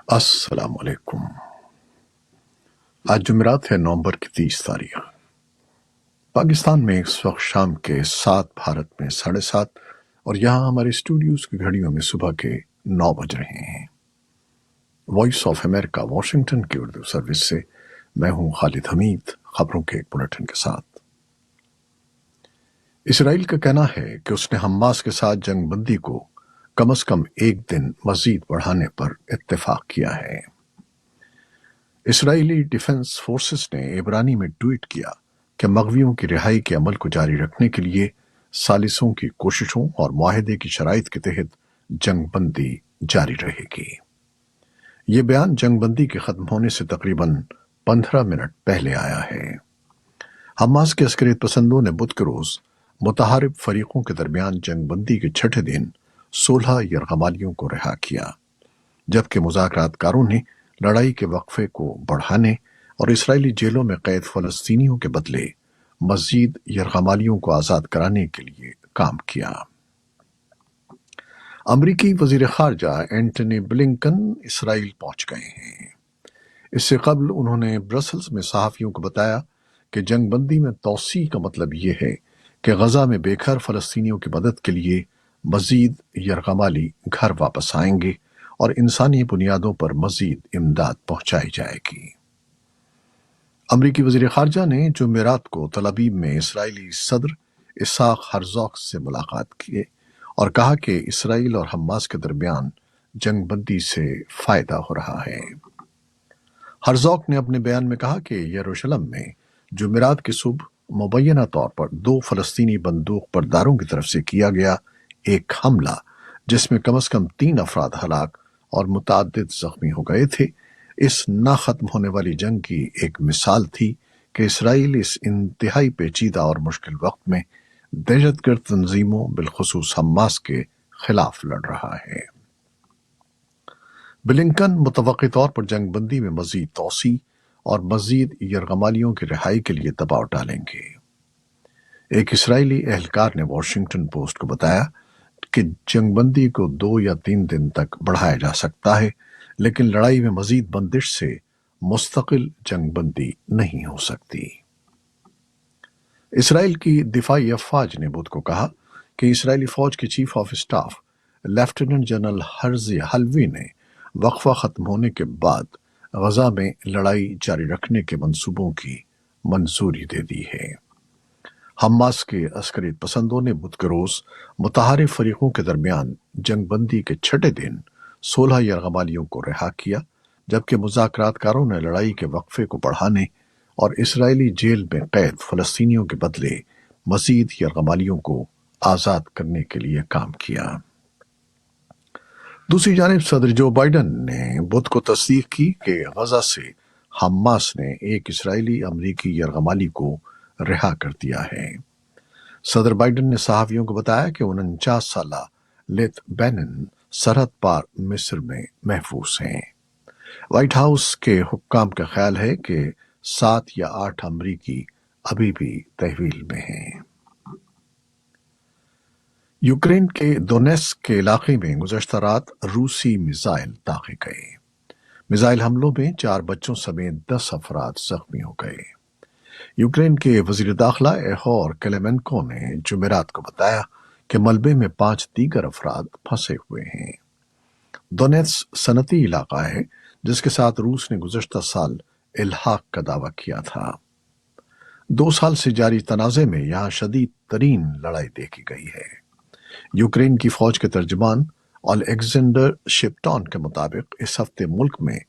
अस्सलाम वालेकुम। आज जुमेरात है, नवंबर की 30 तारीख। पाकिस्तान में इस वक्त शाम के 7, भारत में 7:30 और यहाँ हमारे स्टूडियोज की घड़ियों में सुबह के 9 बज रहे हैं। वॉइस ऑफ अमेरिका वॉशिंगटन की उर्दू सर्विस से मैं हूँ खालिद हमीद, खबरों के एक बुलेटिन के साथ। इसराइल का कहना है कि उसने हमास के साथ जंग बंदी को कम से कम एक दिन मजीद बढ़ाने पर इत्तेफाक किया है। इसराइली डिफेंस फोर्सेस ने इब्रानी में ट्वीट किया कि मग़वियों की रिहाई के अमल को जारी रखने के लिए सालिसों की कोशिशों और मुआहदे की शराइत के तहत जंग बंदी जारी रहेगी। ये बयान जंग बंदी के ख़त्म होने से तकरीबन 15 मिनट पहले आया है। हमास के अस्करियत पसंदों ने बुध के रोज़ मुतहारिब फरीकों के दरमियान जंग बंदी के छठे दिन 16 यरगमालियों को रिहा किया, जबकि मुज़ाकरातकारों ने लड़ाई के वक्फे को बढ़ाने और इसराइली जेलों में कैद फलस्तीनियों के बदले मजीद यरगमालियों को आज़ाद कराने के लिए काम किया। अमरीकी वजीर खारजा एंटनी ब्लिंकन इसराइल पहुंच गए हैं। इससे कबल उन्होंने ब्रसल्स में सहाफ़ियों को बताया कि जंग बंदी में तौसी का मतलब ये है कि गजा में बेघर फलस्तीनियों की मदद के लिए मजीद यरगमाली घर वापस आएंगे और इंसानी बुनियादों पर मजीद इमदाद पहुंचाई जाएगी। अमरीकी वजीर खारजा ने जुमेरात को तल अबीब में इसराइली सदर इसहाक हर्जोग से मुलाकात की और कहा कि इसराइल और हमास के दरमियान जंग बंदी से फायदा हो रहा है। हर्जोग ने अपने बयान में कहा कि यरूशलेम में जुमेरात की सुबह मुबैना तौर पर 2 फलस्तीनी बंदूक बरदारों की तरफ से किया गया एक हमला, जिसमें कम से कम 3 अफराद हलाक और मुतअद्दिद जख्मी हो गए थे, इस ना खत्म होने वाली जंग की एक मिसाल थी कि इसराइल इस इंतहाई पेचीदा और मुश्किल वक्त में दहशतगर्द तंजीमों बिलखुसूस हमास के खिलाफ लड़ रहा है। ब्लिंकन मुतवक्की तौर पर जंग बंदी में मजीद तौसी और मजीद यरगमालियों की रिहाई के लिए दबाव डालेंगे। एक इसराइली एहलकार ने वॉशिंगटन पोस्ट को बताया कि जंगबंदी को 2 या 3 दिन तक बढ़ाया जा सकता है, लेकिन लड़ाई में मजीद बंदिश से मुस्तकिल जंगबंदी नहीं हो सकती। इसराइल की दिफाई अफवाज ने बुध को कहा कि इसराइली फौज के chief of staff lieutenant general Herzi Halevi ने वक्फा खत्म होने के बाद गजा में लड़ाई जारी रखने के मंसूबों की मंजूरी दे दी है। हमास के अस्करियत पसंदों ने बुध के रोज मुतहारिब फरीकों के दरमियान जंग बंदी के छठे दिन 16 यरगमालियों को रिहा किया, जबकि मुज़ाकरातकारों ने लड़ाई के वक्फे को बढ़ाने और इसराइली जेल में कैद फलस्तीनियों के बदले मजीद यरगमालियों को आज़ाद करने के लिए काम किया। दूसरी जानिब सदर जो बाइडन ने बुध को तस्दीक की कि गजा से हमास ने एक इसराइली अमरीकी यरगमाली को रिहा कर दिया है। सदर बाइडन ने सहाफ़ियों को बताया कि 49 साला लेथ बैनन सरहद पार मिस्र में महफूज हैं। व्हाइट हाउस के हुक्काम का ख्याल है कि 7 या 8 अमरीकी अभी भी तहवील में हैं। यूक्रेन के दोनेत्स्क के इलाके में गुज़श्ता रात रूसी मिसाइल दागे गए। मिसाइल हमलों में 4 बच्चों समेत 10 अफराद जख्मी हो गए। यूक्रेन के वजीर दाखिला एहोर क्लेमेंको ने जुमेरात को बताया कि मलबे में 5 दीगर अफराद फंसे हुए हैं। दोनेत्स्क सनती इलाका है जिसके साथ रूस ने गुज़श्ता साल इल्हाक का दावा किया था। 2 साल से जारी तनाज़े में यहाँ शदीद तरीन लड़ाई देखी गई है। यूक्रेन की फौज के तर्जमान अलेक्जेंडर शिप्टॉन के मुताबिक इस हफ्ते मुल्क में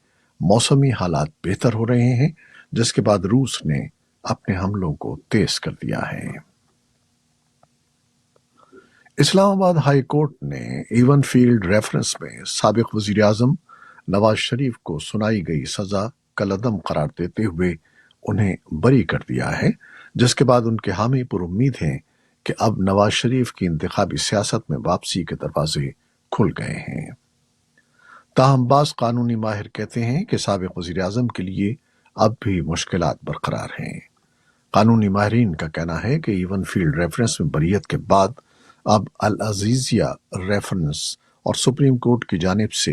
मौसमी हालात बेहतर हो रहे हैं, जिसके बाद रूस ने अपने हमलों को तेज कर दिया है। इस्लामाबाद हाई कोर्ट ने इवन फील्ड रेफरेंस में साबिक वजीर आजम नवाज शरीफ को सुनाई गई सजा कलअदम करार देते हुए उन्हें बरी कर दिया है, जिसके बाद उनके हामी पुरुम्मीद हैं कि अब नवाज शरीफ की इंतखाबी सियासत में वापसी के दरवाजे खुल गए हैं। ताहम बाज़ कानूनी माहिर कहते हैं कि साबिक वज़ीर आज़म के लिए अब भी मुश्किलात बरकरार हैं। कानूनी माहिरीन का कहना है कि इवन फील्ड रेफरेंस में बरियत के बाद अब अल अजीजिया रेफरेंस और सुप्रीम कोर्ट की जानिब से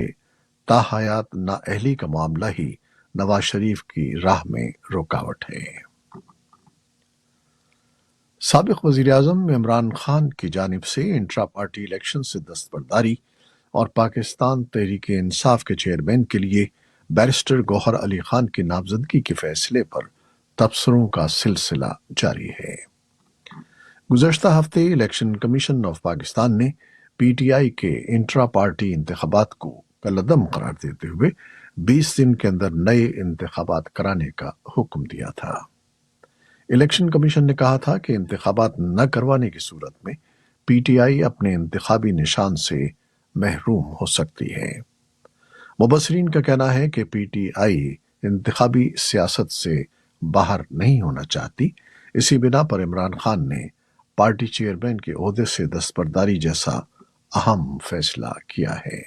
ताहयात नाअहली का मामला ही नवाज शरीफ की राह में रुकावट है। साबिक वज़ीर-ए-आज़म इमरान खान की जानिब से इंट्रा पार्टी इलेक्शन से दस्तबरदारी और पाकिस्तान तहरीक इंसाफ के चेयरमैन के लिए बैरिस्टर गौहर अली खान की नामजदगी के फैसले पर तबसरों का सिलसिला जारी है। गुज़श्ता हफ्ते इलेक्शन कमीशन ऑफ पाकिस्तान ने पीटीआई के इंट्रा पार्टी इंतखाबात को कलअदम करार देते हुए 20 दिन के अंदर नए इंतखाबात कराने का हुक्म दिया था। इलेक्शन कमीशन ने कहा था कि इंतखाबात न करवाने की सूरत में पीटीआई अपने इंतखाबी निशान से महरूम हो सकती है। मुबसरीन का कहना है कि पीटीआई इंतखाबी सियासत से बाहर नहीं होना चाहती। इसी बिना पर इमरान खान ने पार्टी चेयरमैन के ओहदे से दस्तबरदारी जैसा अहम फैसला किया है।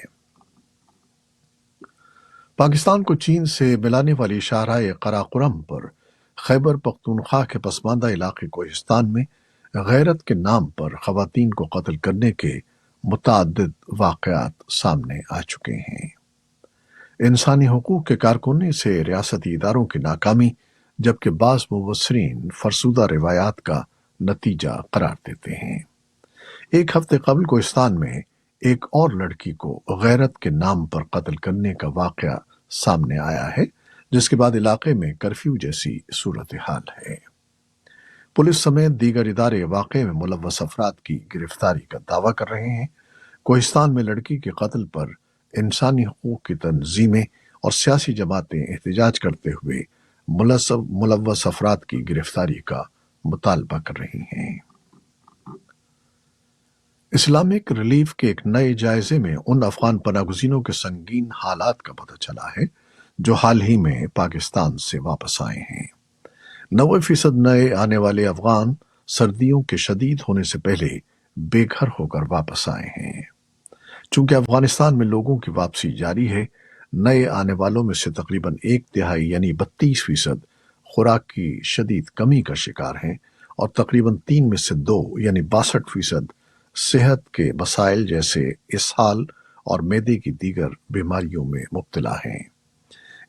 पाकिस्तान को चीन से मिलाने वाली शाहराह कराकोरम पर खैबर पख्तूनख्वा के पसमानदा इलाके कोहिस्तान में गैरत के नाम पर खवातीन को कत्ल करने के मुतअद्दिद वाक़यात सामने आ चुके हैं। इंसानी हुकूक के कारकुन से रियासती इदारों की नाकामी, जबकि बाज़ मुबस्सरीन फरसुदा रिवायात का नतीजा करार देते हैं। एक हफ्ते कबल कोहिस्तान में एक और लड़की को गैरत के नाम पर कत्ल करने का वाक़या सामने आया है, जिसके बाद इलाके में कर्फ्यू जैसी सूरत हाल है। पुलिस समेत दीगर इदारे वाक़े में मुलव्वस अफराद की गिरफ्तारी का दावा कर रहे हैं। कोहिस्तान में लड़की के कत्ल पर इंसानी हुकूक की तंजीमें और सियासी जमातें एहतजाज करते हुए मुलव्वस अफराद की गिरफ्तारी का मुतालबा कर रही हैं। इस्लामिक रिलीफ के एक नए जायजे में उन अफगान पनागुज़ीनों के संगीन हालात का पता चला है जो हाल ही में पाकिस्तान से वापस आए हैं। 90% नए आने वाले अफगान सर्दियों के शदीद होने से पहले बेघर होकर वापस आए हैं। चूंकि अफगानिस्तान में लोगों की वापसी जारी है, नए आने वालों में से तकरीबन 1/3 यानी 32% खुराक की शदीद कमी का शिकार हैं और तकरीबन 3 में से 2 यानी 62% सेहत के मसाइल जैसे इसहाल और मैदे की दीगर बीमारियों में मुब्तला हैं।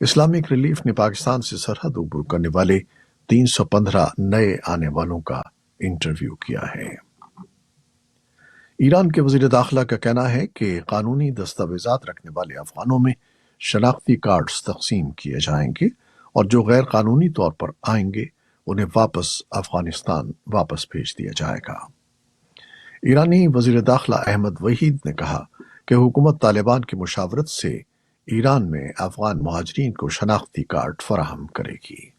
इस्लामिक रिलीफ ने पाकिस्तान से सरहद उबर करने वाले 315 नए आने वालों का इंटरव्यू किया है। ईरान के वज़ीर दाखिला का कहना है कि कानूनी दस्तावेजात रखने वाले अफगानों में शनाख्ती कार्ड्स तकसीम किए जाएंगे और जो गैर कानूनी तौर पर आएंगे उन्हें वापस अफगानिस्तान वापस भेज दिया जाएगा। ईरानी वज़ीर दाखिला अहमद वहीद ने कहा कि हुकूमत तालिबान की मुशावरत से ईरान में अफगान मुहाजिरीन को शनाख्ती कार्ड फराहम करेगी।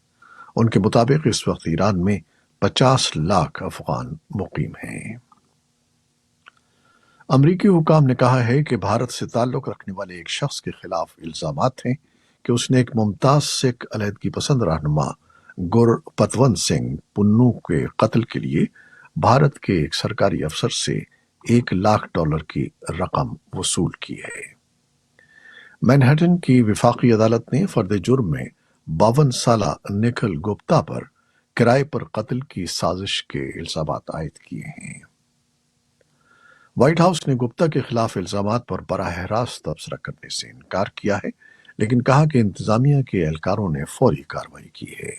उनके मुताबिक इस वक्त ईरान में 50 लाख अफगान मुकीम हैं। अमरीकी हुकाम ने कहा है कि भारत से ताल्लुक रखने वाले एक शख्स के खिलाफ इल्जामात हैं कि उसने एक मुमताज सिख अलहदगी पसंद रहनुमा गुरपतवंत सिंह पुन्नू के कत्ल के लिए भारत के एक सरकारी अफसर से $1 लाख की रकम वसूल की है। मैनहट्टन की विफाकी अदालत ने फर्द जुर्म में 52 साला निखिल गुप्ता पर किराए पर कत्ल की साजिश के इल्जामात आयद किए हैं। व्हाइट हाउस ने गुप्ता के खिलाफ इल्जामात पर बराह रास्त तबसरा करने से इनकार किया है, लेकिन कहा कि इंतजामिया के एहलकारों ने फौरी कार्रवाई की है।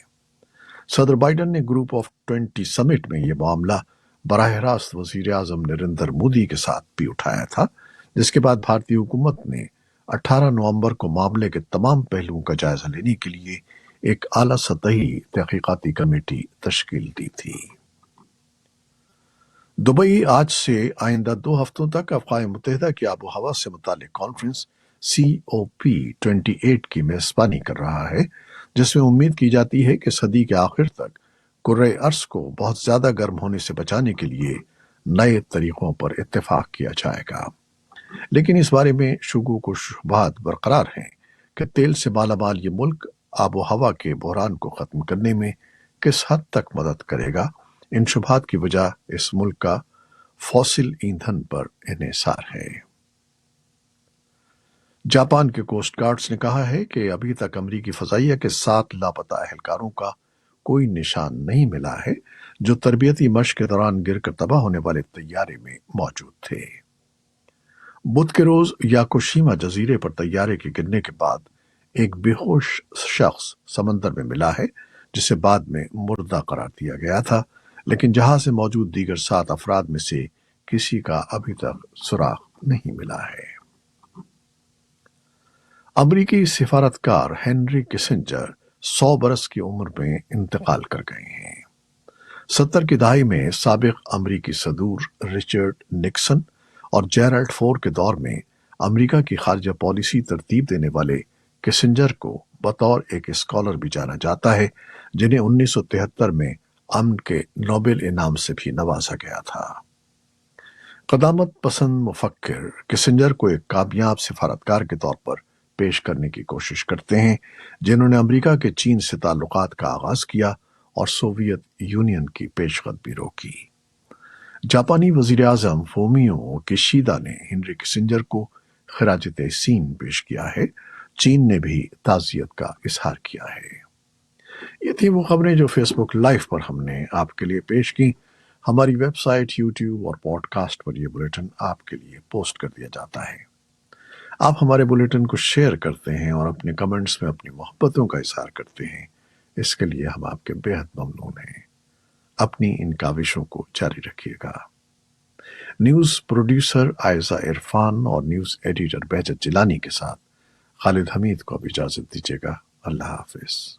सदर बाइडन ने ग्रुप ऑफ 20 समिट में यह मामला बराह रास्त वज़ीर आज़म नरेंद्र मोदी के साथ भी उठाया था, जिसके बाद भारतीय हुकूमत ने 18 नवंबर को मामले के तमाम पहलुओं का जायजा लेने के लिए एक आला सतही तहकीकाती कमेटी तश्कील दी थी। दुबई आज से आइंदा 2 हफ्तों तक अक़वाम मुत्तहिदा की आबो हवा से मुतालिक कॉन्फ्रेंस COP28 की मेज़बानी कर रहा है, जिसमें उम्मीद की जाती है कि सदी के आखिर तक कुर्रे अर्ज़ को बहुत ज़्यादा गर्म होने से बचाने के लिए नए तरीक़ों पर इत्तेफाक किया जाएगा। लेकिन इस बारे में शुगूक व शुबहात बरकरार हैं कि तेल से मालामाल ये मुल्क आबो हवा के बहरान को ख़त्म करने में किस हद तक मदद करेगा। इन शुबहात की वजह इस मुल्क का फॉसिल ईंधन पर इन्हिसार है। जापान के कोस्ट गार्ड्स ने कहा है कि अभी तक अमरीकी फ़ज़ाइया के 7 लापता अहलकारों का कोई निशान नहीं मिला है, जो तरबियती मश्क के दौरान गिरकर तबाह होने वाले तैयारे में मौजूद थे। बुध के रोज याकोशिमा जजीरे पर तैयारे के गिरने के बाद एक बेहोश शख्स समंदर में मिला है, जिसे बाद में मुर्दा करार दिया गया था, लेकिन जहाज में मौजूद दीगर 7 अफराद में से किसी का अभी तक सुराग नहीं मिला है। अमरीकी सिफारतकार हेनरी किसिंजर 100 बरस की उम्र में इंतकाल कर गए हैं। 70 की दहाई में साबिक अमरीकी सदूर रिचर्ड निक्सन और जेराल्ड फोर के दौर में अमरीका की खारजा पॉलिसी तरतीब देने वाले किसिंजर को बतौर एक स्कॉलर भी जाना जाता है, जिन्हें 1973 में अमन के नोबेल इनाम से भी नवाजा गया था। कदामत पसंद मुफक्किर किसिंजर को एक कामयाब सिफारतकार के तौर पर पेश करने की कोशिश करते हैं, जिन्होंने अमरीका के चीन से ताल्लुकात का आगाज किया और सोवियत यूनियन की पेशकदमी रोकी। जापानी वजीर आजम फोमियो किशीदा ने हेनरी किसिंजर को खराज तहसीन पेश किया है। चीन ने भी ताजियत का इजहार किया है। ये थी वो खबरें जो फेसबुक लाइव पर हमने आपके लिए पेश की। हमारी वेबसाइट, यूट्यूब और पॉडकास्ट पर यह बुलेटिन आपके लिए पोस्ट कर दिया जाता है। आप हमारे बुलेटिन को शेयर करते हैं और अपने कमेंट्स में अपनी मोहब्बतों का इजहार करते हैं। इसके लिए हम आपके बेहद ममनून हैं। अपनी इन काविशों को जारी रखिएगा। न्यूज़ प्रोड्यूसर आयजा इरफान और न्यूज़ एडिटर बहजत जिलानी के साथ खालिद हमीद को अब इजाज़त दीजिएगा। अल्लाह हाफिज।